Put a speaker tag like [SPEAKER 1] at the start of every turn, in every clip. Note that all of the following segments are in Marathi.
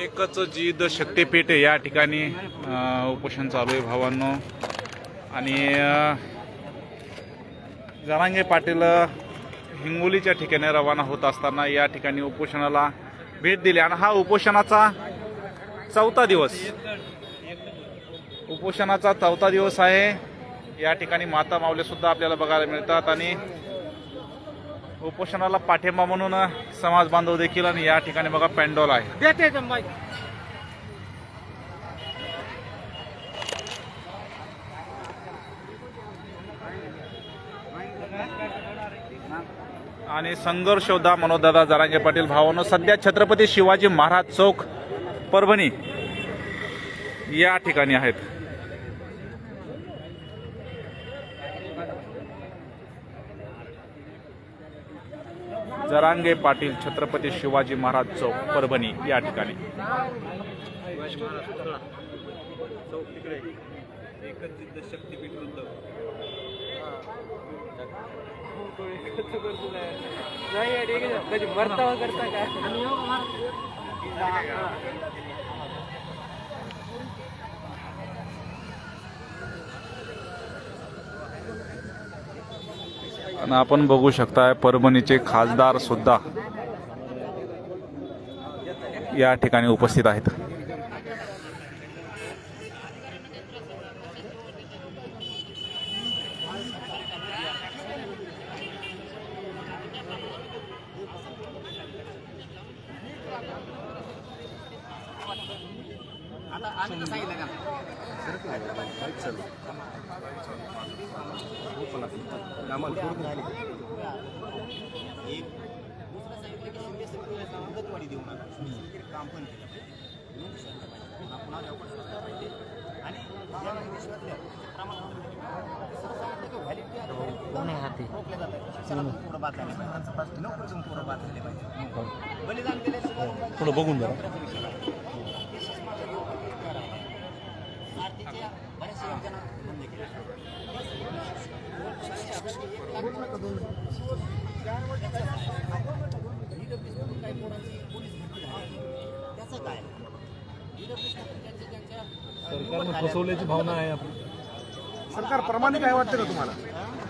[SPEAKER 1] एकच जिद शक्तीपीठ या ठिकाणी उपोषण चालू आहे भावांनो। आणि जरांगे पाटील हिंगोलीच्या ठिकाणी रवाना होत असताना या ठिकाणी उपोषणाला भेट दिली आणि हा उपोषणाचा चौथा दिवस आहे। या ठिकाणी माता माऊली सुद्धा आपल्याला बघायला मिळतात आणि उपोषणाला पाठिंबा म्हणून समाज बांधव देखील आणि या ठिकाणी बघा पेंडॉल आहे। आणि संघर्ष योद्धा मनोजदादा जरांगे पाटील भावांनो सध्या छत्रपती शिवाजी महाराज चौक परभणी या ठिकाणी आहेत। जरांगे पाटील छत्रपती शिवाजी महाराज चौक परभणी या ठिकाणी। आणि आपण बघू शकताय परभणीचे खासदार सुद्धा या ठिकाणी उपस्थित आहेत।
[SPEAKER 2] थोडं बघून जरा सरकारने फसवल्याची भावना आहे आपली।
[SPEAKER 3] सरकार प्रामाणिक आहे वाटतं का तुम्हाला?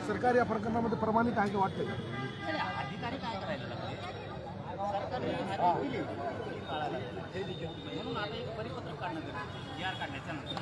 [SPEAKER 3] सरकार या प्रकरणामध्ये प्रामाणिक आहे का वाटतं का?
[SPEAKER 4] अधिकारी काय करायला लागले? सरकारने म्हणून आता एक परिपत्रक काढणं गरजेचं आहे। काढण्याच्या नंतर